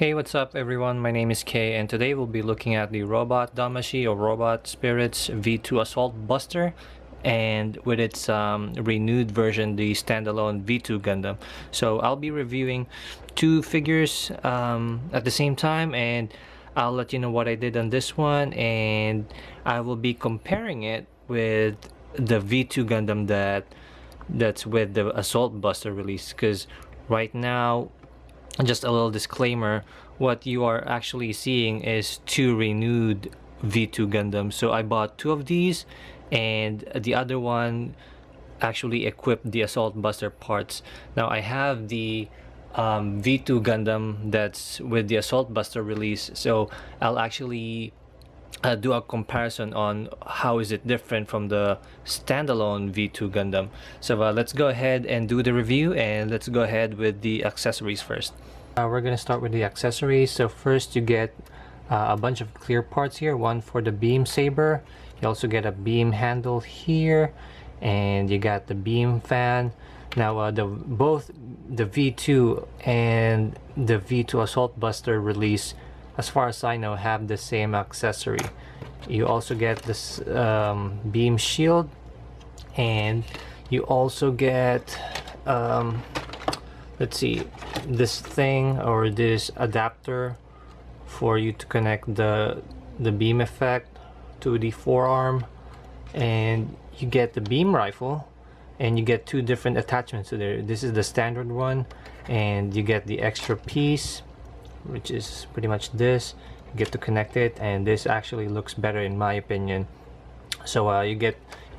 Hey, what's up everyone? My name is Kay and today we'll be looking at the Robot Damashii or Robot Spirits V2 Assault Buster and with its renewed version, the standalone V2 Gundam. So I'll be reviewing two figures at the same time, and I'll let you know what I did on this one, and I will be comparing it with the V2 Gundam that's with the Assault Buster release, because right now, just a little disclaimer, what you are actually seeing is two renewed V2 Gundams. So I bought two of these, and the other one actually equipped the Assault Buster parts. Now I have the V2 Gundam that's with the Assault Buster release, so I'll actually do a comparison on how is it different from the standalone V2 Gundam. So let's go ahead and do the review, and let's go ahead with the accessories first. We're gonna start with the accessories. So first you get a bunch of clear parts here, one for the beam saber. You also get a beam handle here, and you got the beam fan. Now both the V2 and the V2 Assault Buster release, as far as I know, have the same accessory. You also get this beam shield, and you also get let's see, this thing or this adapter for you to connect the beam effect to the forearm, and you get the beam rifle, and you get two different attachments to there. This is the standard one, and you get the extra piece, which is pretty much this. You get to connect it, and this actually looks better in my opinion. So you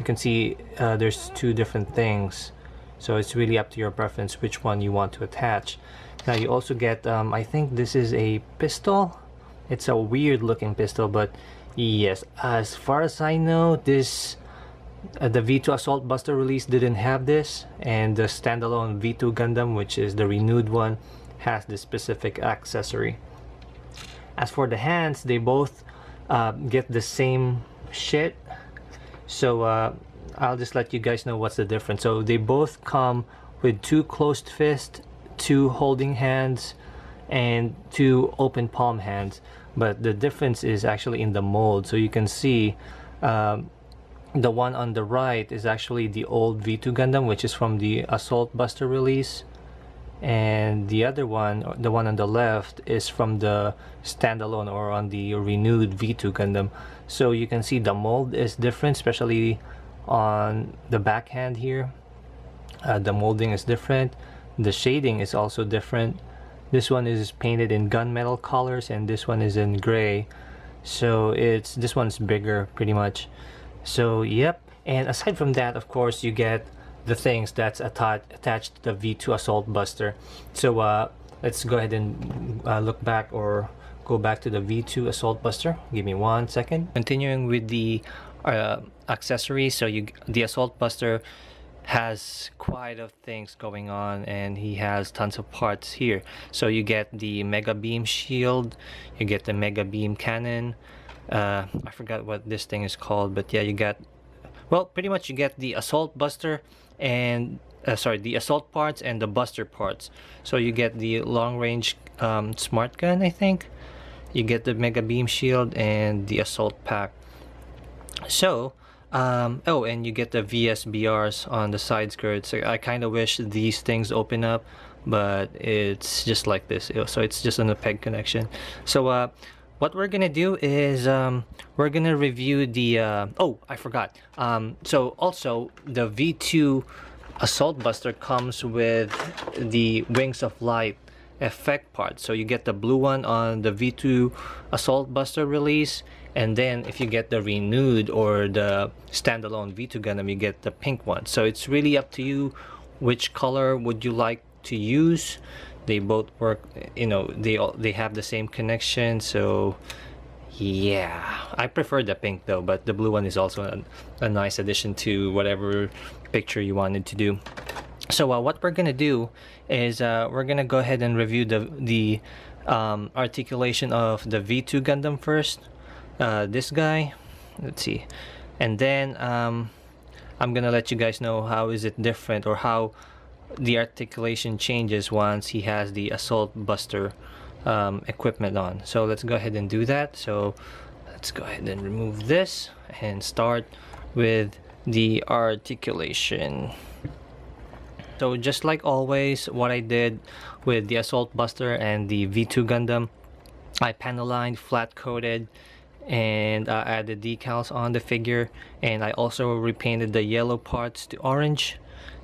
can see there's two different things, so it's really up to your preference which one you want to attach. Now you also get I think this is a pistol. It's a weird looking pistol, but yes, as far as I know, this the V2 Assault Buster release didn't have this, and the standalone V2 Gundam, which is the renewed one, has this specific accessory. As for the hands, they both get the same shit, so I'll just let you guys know what's the difference. So they both come with two closed fists, two holding hands, and two open palm hands, but the difference is actually in the mold. So you can see the one on the right is actually the old V2 Gundam, which is from the Assault Buster release, and the other one, the one on the left, is from the standalone or on the renewed V2 Gundam. So you can see the mold is different, especially on the backhand here. The molding is different, the shading is also different. This one is painted in gunmetal colors, and this one is in gray, so this one's bigger pretty much. So yep, and aside from that, of course, you get the things that's attached to the V2 Assault Buster. So let's go ahead and look back, or go back to the V2 Assault Buster. Give me 1 second. Continuing with the accessories, so the Assault Buster has quite a things going on, and he has tons of parts here. So you get the Mega Beam Shield, you get the Mega Beam Cannon, I forgot what this thing is called, but yeah, you got, well, pretty much you get the Assault Buster and the Assault parts and the Buster parts. So you get the long range smart gun, I think. You get the Mega Beam Shield and the Assault Pack. So oh, and you get the VSBRs on the side skirts. So I kind of wish these things open up, but it's just like this, so it's just on a peg connection. So what we're gonna do is we're gonna review the oh, I forgot, so also the V2 Assault Buster comes with the Wings of Light effect part. So you get the blue one on the V2 Assault Buster release, and then if you get the renewed or the standalone V2 Gundam, you get the pink one. So it's really up to you which color would you like to use. They both work, you know, they have the same connection. So yeah, I prefer the pink though, but the blue one is also a nice addition to whatever picture you wanted to do. So what we're gonna do is we're gonna go ahead and review the articulation of the V2 Gundam first, this guy, let's see, and then I'm gonna let you guys know how is it different, or how the articulation changes once he has the Assault Buster equipment on. So let's go ahead and do that. So let's go ahead and remove this and start with the articulation. So just like always, what I did with the Assault Buster and the V2 Gundam, I panel lined, flat coated, and added decals on the figure, and I also repainted the yellow parts to orange.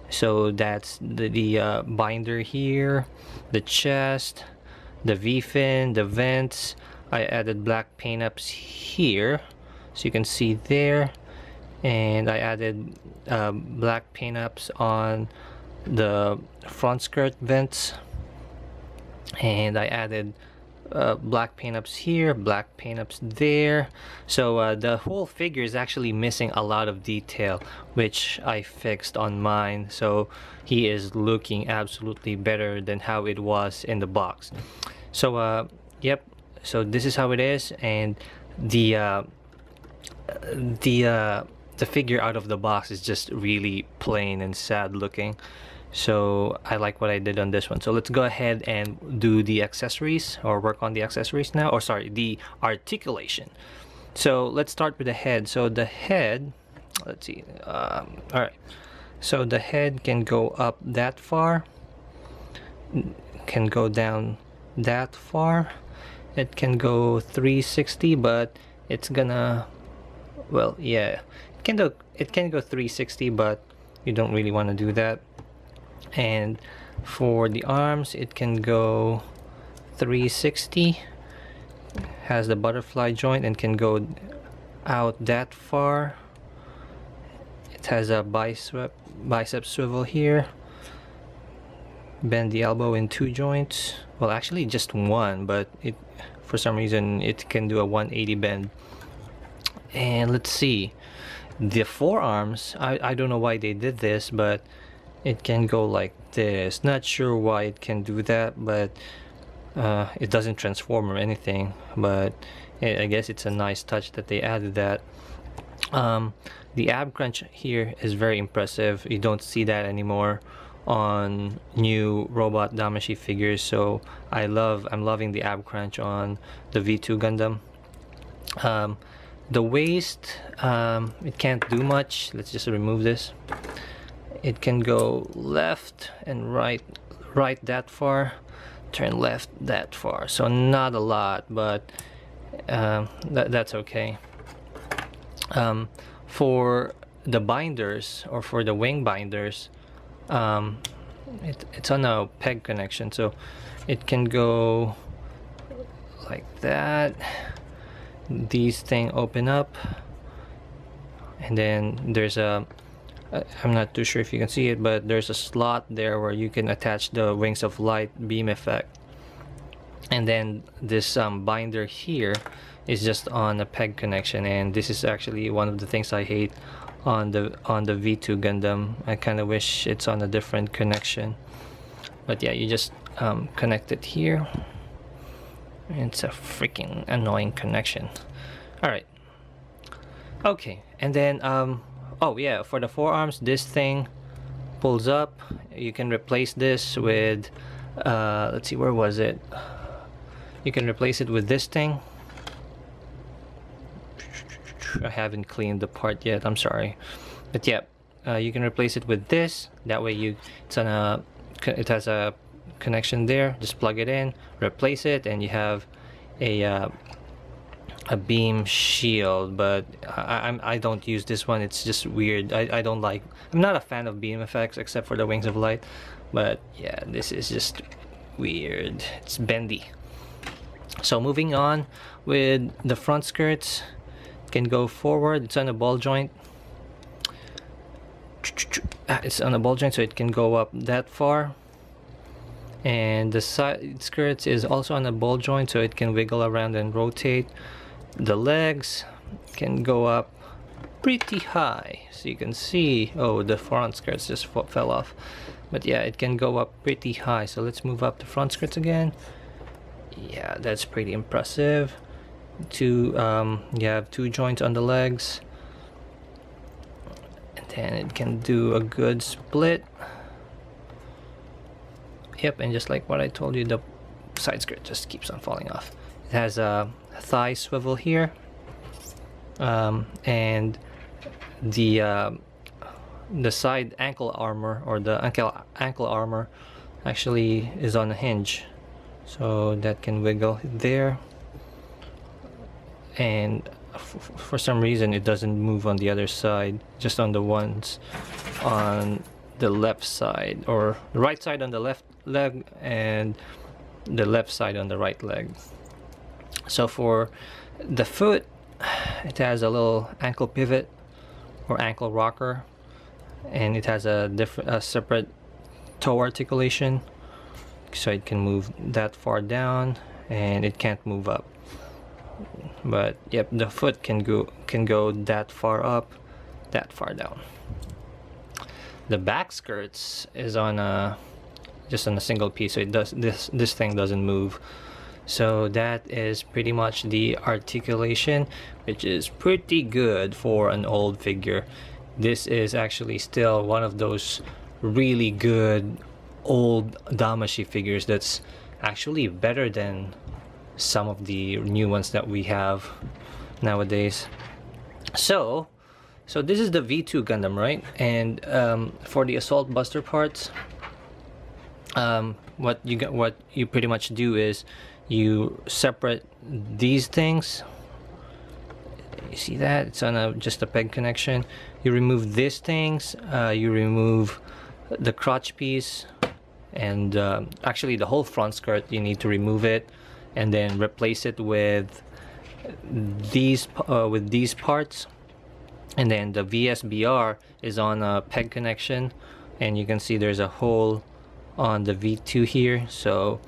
So that's the binder here, the chest, the V-fin, the vents. I added black paint ups here, so you can see there, and I added black paint ups on the front skirt vents, and I added black paint ups here, black paint ups there. So the whole figure is actually missing a lot of detail, which I fixed on mine, so he is looking absolutely better than how it was in the box. So yep, so this is how it is, and the figure out of the box is just really plain and sad looking. So I like what I did on this one. So let's go ahead and do the accessories, or work on the accessories now, or sorry, the articulation. So let's start with the head. So the head, let's see, all right, so the head can go up that far, can go down that far, it can go 360, but it's gonna, well, yeah, it can go 360, but you don't really want to do that. And for the arms, it can go 360, has the butterfly joint, and can go out that far. It has a bicep swivel here, bend the elbow in 2 joints, well actually just one, but it, for some reason, it can do a 180 bend. And let's see, the forearms, I don't know why they did this, but it can go like this. Not sure why it can do that, but it doesn't transform or anything, but I guess it's a nice touch that they added that. The ab crunch here is very impressive. You don't see that anymore on new robot Damashii figures, so I'm loving the ab crunch on the V2 Gundam. The waist, it can't do much. Let's just remove this. It can go left and right that far, turn left that far, so not a lot, but that's okay. For the binders, or for the wing binders, it's on a peg connection, so it can go like that. These things open up, and then there's a, I'm not too sure if you can see it, but there's a slot there where you can attach the Wings of Light beam effect. And then this binder here is just on a peg connection, and this is actually one of the things I hate on the V2 Gundam. I kind of wish it's on a different connection, but yeah, you just connect it here. It's a freaking annoying connection. All right, okay, and then oh yeah, for the forearms, this thing pulls up. You can replace this with let's see, where was it? You can replace it with this thing. I haven't cleaned the part yet, I'm sorry, but yeah, you can replace it with this. That way it has a connection there. Just plug it in, replace it, and you have a beam shield. But I don't use this one. It's just weird. I don't like, I'm not a fan of beam effects except for the Wings of Light, but yeah, this is just weird. It's bendy. So moving on with the front skirts, it can go forward. It's on a ball joint. It's on a ball joint, so it can go up that far. And the side skirts is also on a ball joint, so it can wiggle around and rotate. The legs can go up pretty high, so you can see, oh, the front skirts just fell off, but yeah, it can go up pretty high. So let's move up the front skirts again. Yeah, that's pretty impressive. You have 2 joints on the legs, and then it can do a good split. Yep, and just like what I told you, the side skirt just keeps on falling off. It has a thigh swivel here, and the side ankle armor, or the ankle armor, actually is on a hinge, so that can wiggle there. And for some reason it doesn't move on the other side, just on the ones on the left side, or the right side on the left leg and the left side on the right leg. So for the foot, it has a little ankle pivot or ankle rocker, and it has a separate toe articulation, so it can move that far down and it can't move up. But yep, the foot can go that far up, that far down. The back skirts is on a just on a single piece, so it does this thing doesn't move. So that is pretty much the articulation, which is pretty good for an old figure. This is actually still one of those really good old Damashii figures that's actually better than some of the new ones that we have nowadays. So this is the V2 Gundam, right? And for the Assault Buster parts, what you pretty much do is you separate these things. You see that it's on just a peg connection. You remove these things. You remove the crotch piece, and actually the whole front skirt. You need to remove it, and then replace it with these parts. And then the VSBR is on a peg connection, and you can see there's a hole on the V2 here, so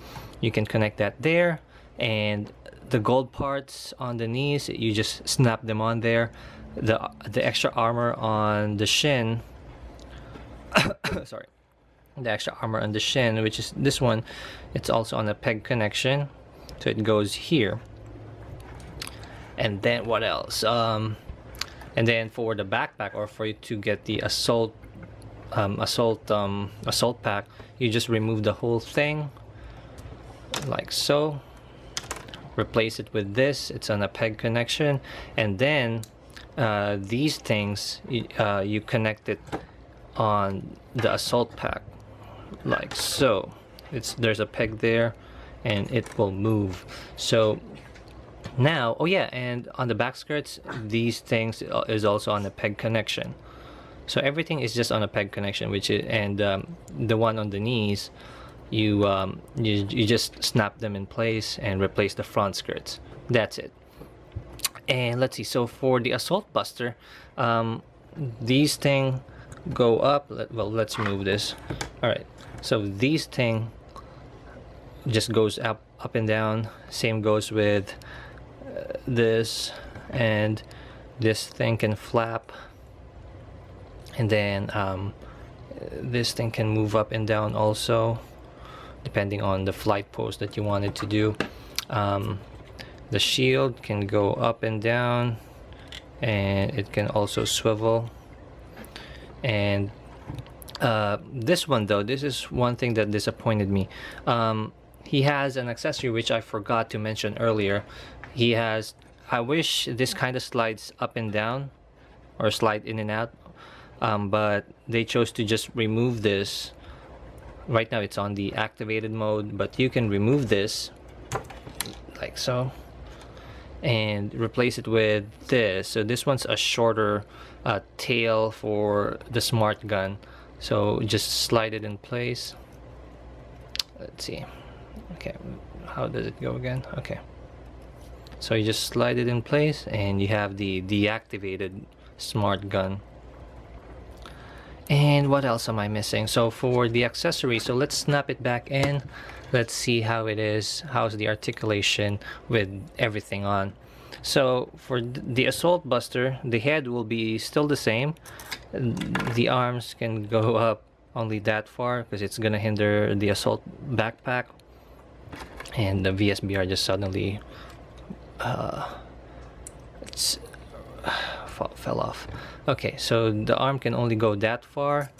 you can connect that there. And the gold parts on the knees, you just snap them on there. The extra armor on the shin sorry, the extra armor on the shin, which is this one, it's also on a peg connection, so it goes here. And then what else? And then for the backpack, or for you to get the assault pack, you just remove the whole thing like so, replace it with this. It's on a peg connection, and then these things you connect it on the assault pack like so. There's a peg there, and it will move. So now, oh yeah, and on the back skirts, these things is also on a peg connection. So everything is just on a peg connection, which is, and the one on the knees, you just snap them in place and replace the front skirts. That's it. And let's see. So for the Assault Buster, these things go up. Well, let's move this. All right. So these thing just goes up and down. Same goes with this, and this thing can flap, and then this thing can move up and down also, depending on the flight pose that you wanted to do. The shield can go up and down, and it can also swivel. And this one, though, this is one thing that disappointed me. He has an accessory which I forgot to mention earlier. He has, I wish this kind of slides up and down, or slide in and out, but they chose to just remove this. Right now it's on the activated mode, but you can remove this like so and replace it with this. So this one's a shorter tail for the smart gun, so just slide it in place. Let's see. Okay, how does it go again? Okay, so you just slide it in place and you have the deactivated smart gun. And what else am I missing? So for the accessory, so let's snap it back in. Let's see how it is. How's the articulation with everything on? So for the Assault Buster, the head will be still the same. The arms can go up only that far because it's gonna hinder the assault backpack. And the VSBR just suddenly fell off. Okay, so the arm can only go that far.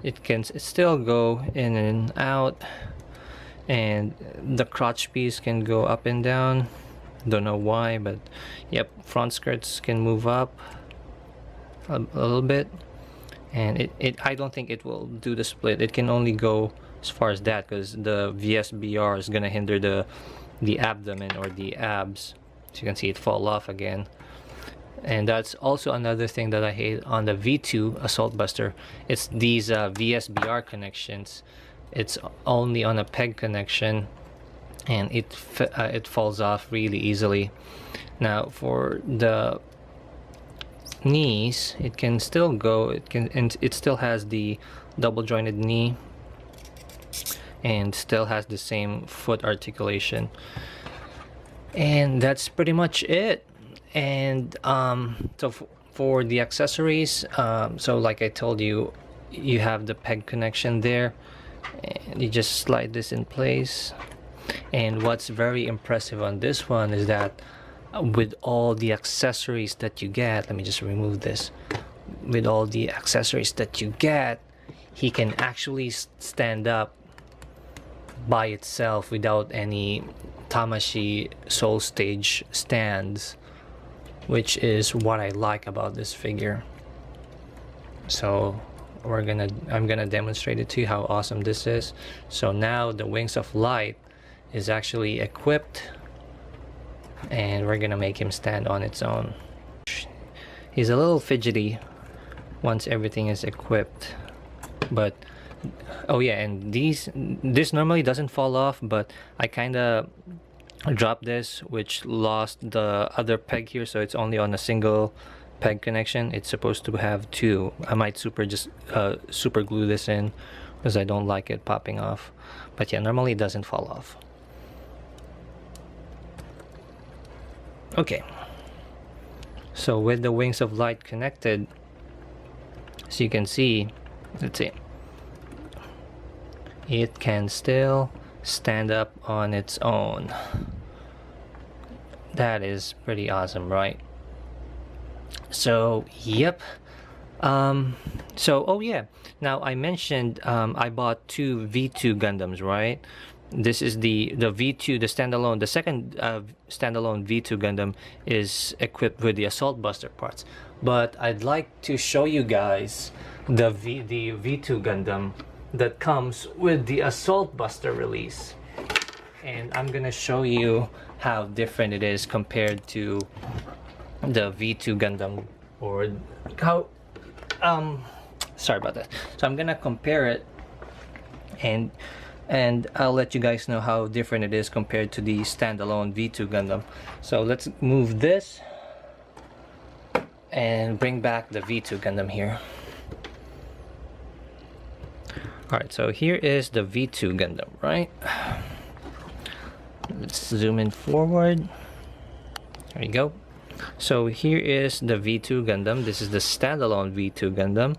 It can still go in and out. and the crotch piece can go up and down. Don't know why, but yep, front skirts can move up a little bit, and I don't think it will do the split. It can only go as far as that because the VSBR is gonna hinder the abdomen or the abs. So you can see it fall off again. And that's also another thing that I hate on the V2 Assault Buster. It's these VSBR connections. It's only on a peg connection, and it falls off really easily. Now for the knees, it can still go. And it still has the double jointed knee, and still has the same foot articulation. And that's pretty much it. And so for the accessories, so like I told you, you have the peg connection there, and you just slide this in place. And what's very impressive on this one is that with all the accessories that you get, let me just remove this. With all the accessories that you get, he can actually stand up by itself without any Damashii Soul Stage stands, which is what I like about this figure. So I'm gonna demonstrate it to you how awesome this is. So now the Wings of Light is actually equipped, and we're gonna make him stand on its own. He's a little fidgety once everything is equipped, but oh yeah, and this normally doesn't fall off, but I kinda dropped this, which lost the other peg here, so it's only on a single peg connection. It's supposed to have two. I might super glue this in because I don't like it popping off, but yeah, normally it doesn't fall off. Okay, so with the Wings of Light connected, so you can see, let's see, it can still stand up on its own. That is pretty awesome, right? So yep. So oh yeah, now I mentioned I bought two V2 Gundams, right? This is the V2, the standalone, the second standalone V2 Gundam is equipped with the Assault Buster parts. But I'd like to show you guys the V2 Gundam that comes with the Assault Buster release. And I'm gonna show you how different it is compared to the V2 Gundam, or how sorry about that. So I'm gonna compare it, and I'll let you guys know how different it is compared to the standalone V2 Gundam. So let's move this and bring back the V2 Gundam here. Alright, so here is the V2 Gundam, right? Let's zoom in forward. There you go. So here is the V2 Gundam. This is the standalone V2 Gundam,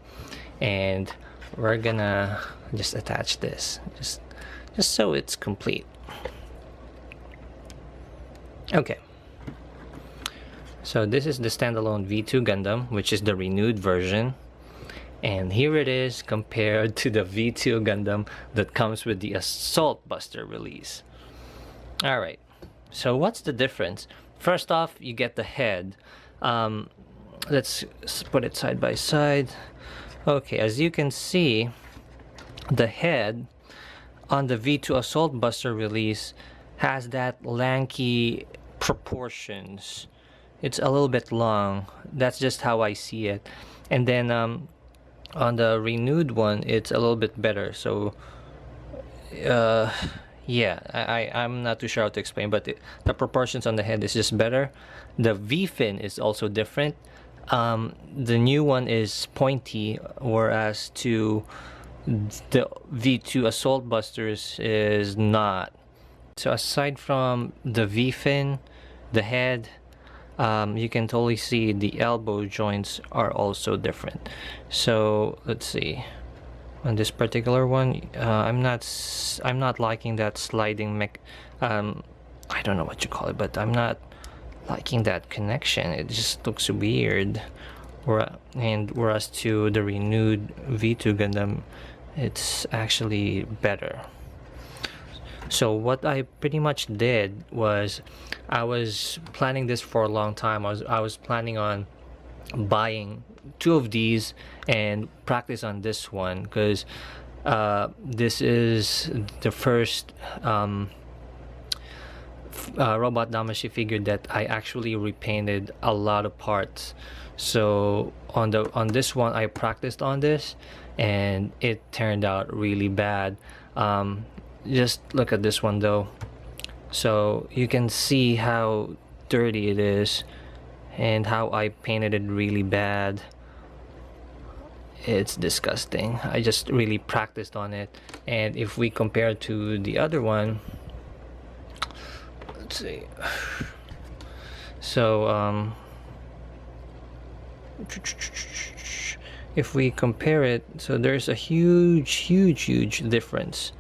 and we're gonna just attach this just so it's complete. Okay, so this is the standalone V2 Gundam, which is the renewed version, and here it is compared to the V2 Gundam that comes with the Assault Buster release. Alright, so what's the difference? First off, you get the head. Let's put it side by side. Okay, as you can see, the head on the V2 Assault Buster release has that lanky proportions. It's a little bit long. That's just how I see it. And then on the renewed one, it's a little bit better. So yeah, I'm not too sure how to explain, but the proportions on the head is just better. The V-fin is also different. The new one is pointy, whereas to the V2 Assault Busters is not. So aside from the V-fin, the head, you can totally see the elbow joints are also different. So let's see. On this particular one, I'm not liking that sliding I don't know what you call it, but I'm not liking that connection. It just looks weird. Whereas to the renewed V2 Gundam, it's actually better. So what I pretty much did was, I was planning this for a long time. I was planning on buying 2 of these and practice on this one, because this is the first robot Damashii figure that I actually repainted a lot of parts. So on this one, I practiced on this and it turned out really bad. Just look at this one though. So you can see how dirty it is and how I painted it really bad. It's disgusting. I just really practiced on it. And if we compare to the other one, let's see. So if we compare it, so there's a huge difference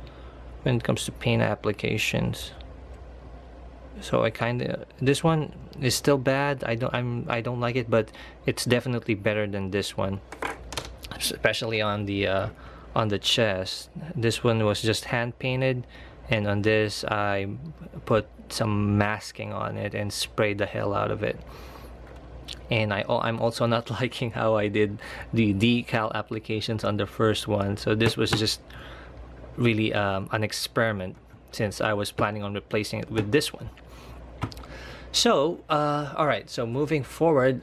when it comes to paint applications. So this one is still bad. I don't like it, but it's definitely better than this one, especially on the chest. This one was just hand painted, and on this I put some masking on it and sprayed the hell out of it. And I'm also not liking how I did the decal applications on the first one. So this was just really an experiment, since I was planning on replacing it with this one. So alright, so moving forward,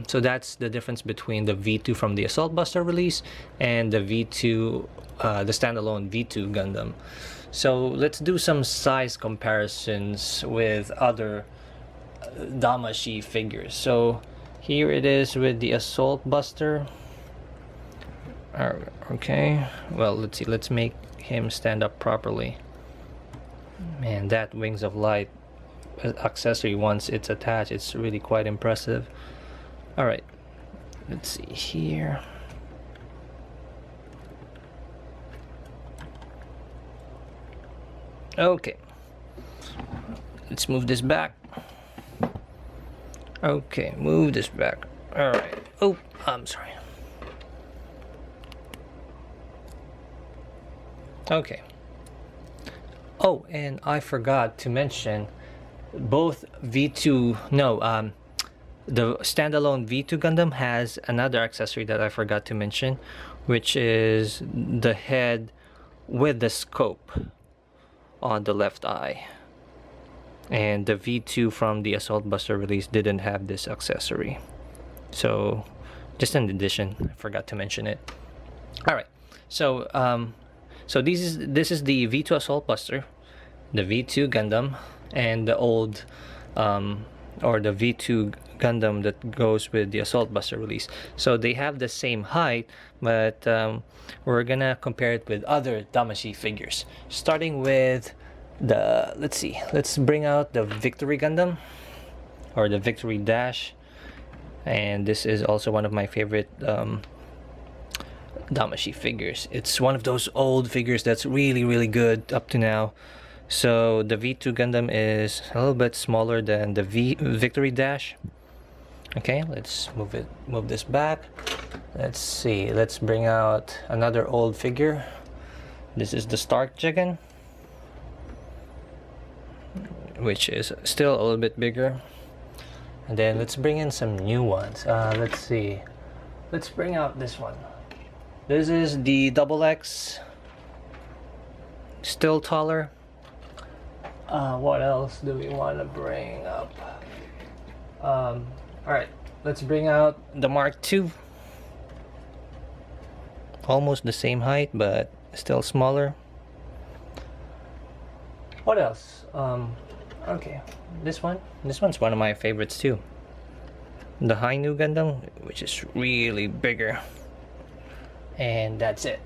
so that's the difference between the V2 from the Assault Buster release and the V2, the standalone V2 Gundam. So let's do some size comparisons with other Damashii figures. So here it is with the Assault Buster. Okay, well, let's see, let's make him stand up properly. Man, that Wings of Light accessory, once it's attached, it's really quite impressive. All right, let's see here. Okay, let's move this back. Okay, move this back. All right. Oh, I'm sorry. Okay. Oh, and I forgot to mention, both V2, no, the standalone V2 Gundam has another accessory that I forgot to mention, which is the head with the scope on the left eye. And the V2 from the Assault Buster release didn't have this accessory. So, just an addition, I forgot to mention it. Alright, so so this is the V2 Assault Buster, the V2 Gundam, and the old or the V2 Gundam that goes with the Assault Buster release. So they have the same height, but we're gonna compare it with other Damashii figures, starting with the, let's bring out the Victory Gundam, or the Victory Dash. And this is also one of my favorite Damashii figures. It's one of those old figures that's really good up to now. So the V2 Gundam is a little bit smaller than the Victory Dash. Okay, let's move this back. Let's see, let's bring out another old figure. This is the Stark Jigen, which is still a little bit bigger. And then let's bring in some new ones. Let's see, let's bring out this one. This is the XX, still taller. What else do we want to bring up? Alright, let's bring out the Mark II. Almost the same height, but still smaller. What else? Okay, this one's one of my favorites too. The Hainu Gundam, which is really bigger. And that's it.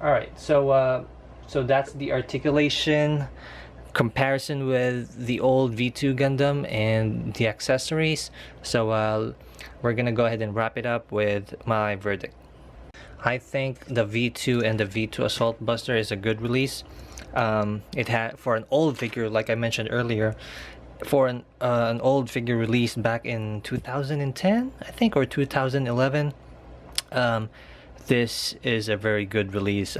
Alright, so that's the articulation comparison with the old V2 Gundam and the accessories. So we're gonna go ahead and wrap it up with my verdict. I think the V2 and the V2 Assault Buster is a good release. It had, for an old figure, like I mentioned earlier, for an old figure released back in 2010, I think, or 2011. this is a very good release.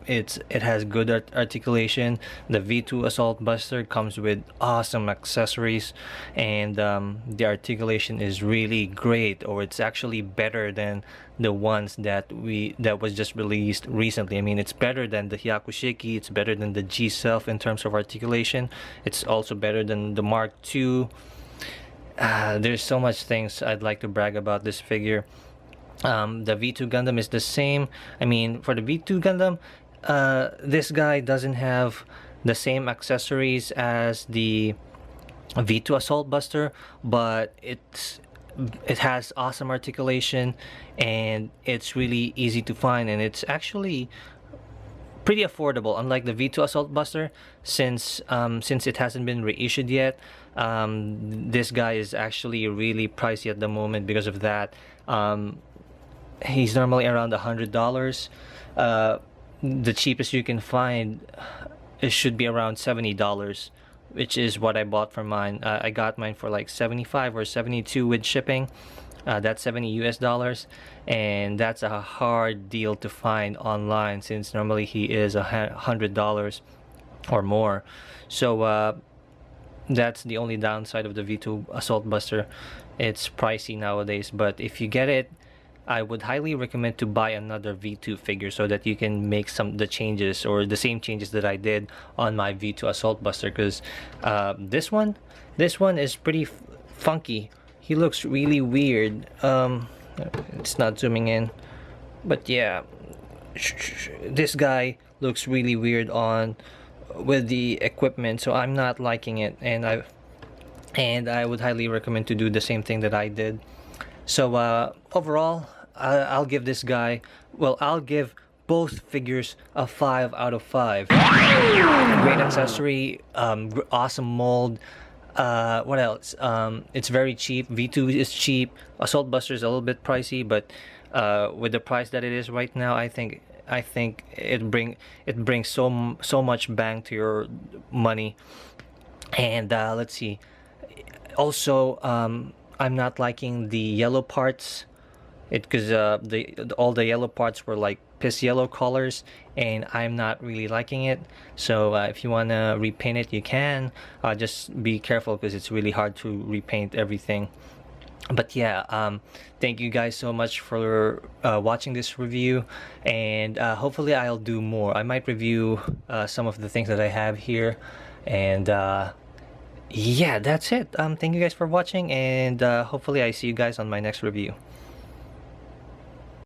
It has good articulation. The V2 Assault Buster comes with awesome accessories, and the articulation is really great, or it's actually better than the ones that was just released recently. I mean, it's better than the Hyakushiki, it's better than the G Self in terms of articulation. It's also better than the Mark II. There's so much things I'd like to brag about this figure. The V2 Gundam is the same. I mean, for the V2 Gundam, this guy doesn't have the same accessories as the V2 Assault Buster, but it has awesome articulation, and it's really easy to find, and it's actually pretty affordable, unlike the V2 Assault Buster, since it hasn't been reissued yet. This guy is actually really pricey at the moment because of that. He's normally around $100. The cheapest you can find, it should be around $70, which is what I bought for mine. I got mine for like 75 or 72 with shipping. That's $70 US, and that's a hard deal to find online, since normally he is $100 or more. So that's the only downside of the V2 Assault Buster. It's pricey nowadays, but if you get it, I would highly recommend to buy another V2 figure so that you can make the changes, or the same changes that I did on my V2 Assault Buster, because this one is pretty funky. He looks really weird. It's not zooming in, but yeah, this guy looks really weird with the equipment, so I'm not liking it, and I would highly recommend to do the same thing that I did. So overall, I'll give this guy, well, I'll give both figures a 5 out of 5. Great accessory, awesome mold. What else? It's very cheap. V2 is cheap. Assault Buster is a little bit pricey, but with the price that it is right now, I think it brings so much bang to your money. And let's see. Also, I'm not liking the yellow parts, because all the yellow parts were like piss yellow colors, and I'm not really liking it. So if you want to repaint it, you can. Just be careful, because it's really hard to repaint everything. But yeah, thank you guys so much for watching this review, and hopefully I'll do more. I might review some of the things that I have here, and yeah, that's it. Thank you guys for watching, and hopefully I see you guys on my next review.